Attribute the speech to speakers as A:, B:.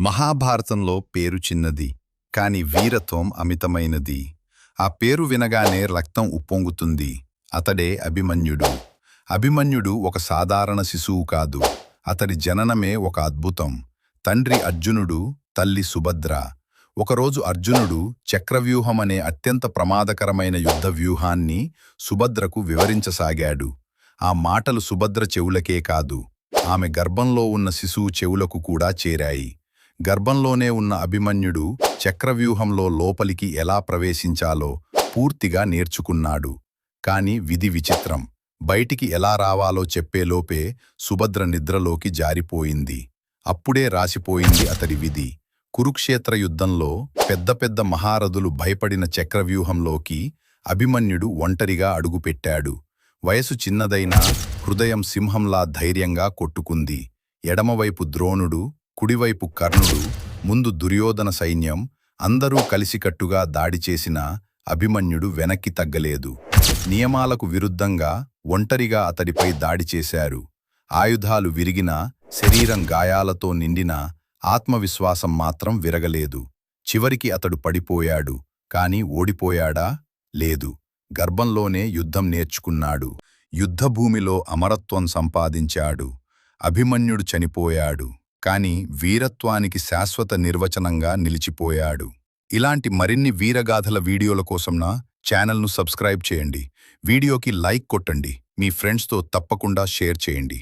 A: మహాభారతంలో పేరు చిన్నది, కాని వీరత్వం అమితమైనది. ఆ పేరు వినగానే రక్తం ఉప్పొంగుతుంది. అతడే అభిమన్యుడు. అభిమన్యుడు ఒక సాధారణ శిశువు కాదు. అతడి జననమే ఒక అద్భుతం. తండ్రి అర్జునుడు, తల్లి సుభద్ర. ఒకరోజు అర్జునుడు చక్రవ్యూహమనే అత్యంత ప్రమాదకరమైన యుద్ధ వ్యూహాన్ని సుభద్రకు వివరించసాగాడు. ఆ మాటలు సుభద్ర చెవులకే కాదు, ఆమె గర్భంలో ఉన్న శిశువు చెవులకు కూడా చేరాయి. గర్భంలోనే ఉన్న అభిమన్యుడు చక్రవ్యూహంలో లోపలికి ఎలా ప్రవేశించాలో పూర్తిగా నేర్చుకున్నాడు. కాని విధి విచిత్రం. బయటికి ఎలా రావాలో చెప్పేలోపే సుభద్ర నిద్రలోకి జారిపోయింది. అప్పుడే రాసిపోయింది అతడి విధి. కురుక్షేత్ర యుద్ధంలో పెద్ద పెద్ద మహారథులు భయపడిన చక్రవ్యూహంలోకి అభిమన్యుడు ఒంటరిగా అడుగుపెట్టాడు. వయసు చిన్నదైనా హృదయం సింహంలా ధైర్యంగా కొట్టుకుంది. ఎడమవైపు ద్రోణుడు, కుడివైపు కర్ణుడు, ముందు దుర్యోధన సైన్యం, అందరూ కలిసికట్టుగా దాడి చేసినా అభిమన్యుడు వెనక్కి తగ్గలేదు. నియమాలకు విరుద్ధంగా ఒంటరిగా అతడిపై దాడి చేశారు. ఆయుధాలు విరిగినా, శరీరం గాయాలతో నిండినా ఆత్మవిశ్వాసం మాత్రం విరగలేదు. చివరికి అతడు పడిపోయాడు. కాని ఓడిపోయాడా? లేదు. గర్భంలోనే యుద్ధం నేర్చుకున్నాడు. యుద్ధభూమిలో అమరత్వం సంపాదించాడు. అభిమన్యుడు చనిపోయాడు, కాని వీరత్వానికి శాశ్వత నిర్వచనంగా నిలిచిపోయాడు. ఇలాంటి మరిన్ని వీరగాథల వీడియోల కోసం నా ఛానల్ను సబ్స్క్రైబ్ చేయండి. వీడియోకి లైక్ కొట్టండి. మీ ఫ్రెండ్స్తో తప్పకుండా షేర్ చేయండి.